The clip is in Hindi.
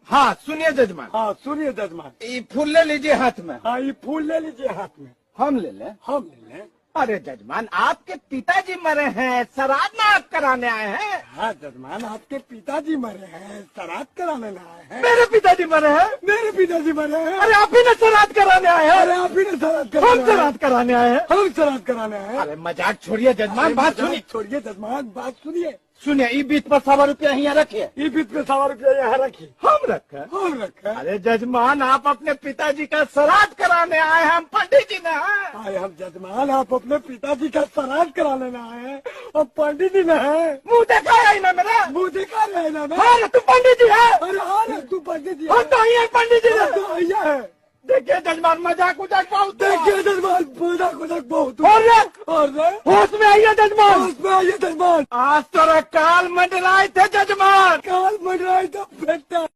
हाँ सुनिए जजमान। हाँ सुनिए जजमान। ये फूल ले लीजिए हाथ में। हाँ ये फूल ले लीजिए हाथ में। हम ले लें? हम ले लें। अरे जजमान, आपके पिताजी मरे हैं, श्राद्ध में आप कराने आए हैं। हाँ जजमान, आपके पिताजी मरे हैं, श्राद्ध कराने आए हैं। मेरे पिताजी मरे हैं। मेरे पिताजी मरे हैं। अरे आप ही ने श्राद्ध कराने आए हैं। अरे आप ही ने श्राद्ध हम कराने श्राद्ध कराने आए हैं। हम श्राद्ध कराने आए हैं। अरे मजाक छोड़िए जजमान, बात सुनिए। छोड़िए जजमान, बात सुनिए। सुनिए, ई बीत पर 100 रुपया यहाँ रखिए। ये बीच में 100 रुपया यहाँ रखिए। हम रखे? हम रखे। अरे जजमान, आप अपने पिताजी का श्राद्ध कराने आए हैं, हम पंडित जी ने हैं। आए हम जजमान, आप अपने पिताजी का श्राद्ध कराने आए हैं और पंडित जी ने हैं। मुँह देखा है ना मेरा? मुँह दिखा रहे ना मैं। हाँ तू पंडित जी है। अरे हाँ रे, तू पंडित जी हम तो ही है पंडित जी है। है। तो भैया है। देखिए जजमान, मजाक उजाक बहुत। देखिए जजमान, पूजा कुछ बहुत। और होश में आइए जजमान। उसमें आइए जजमान। आज तो काल मंडराए थे जजमान। काल मंडराए तो बेटा।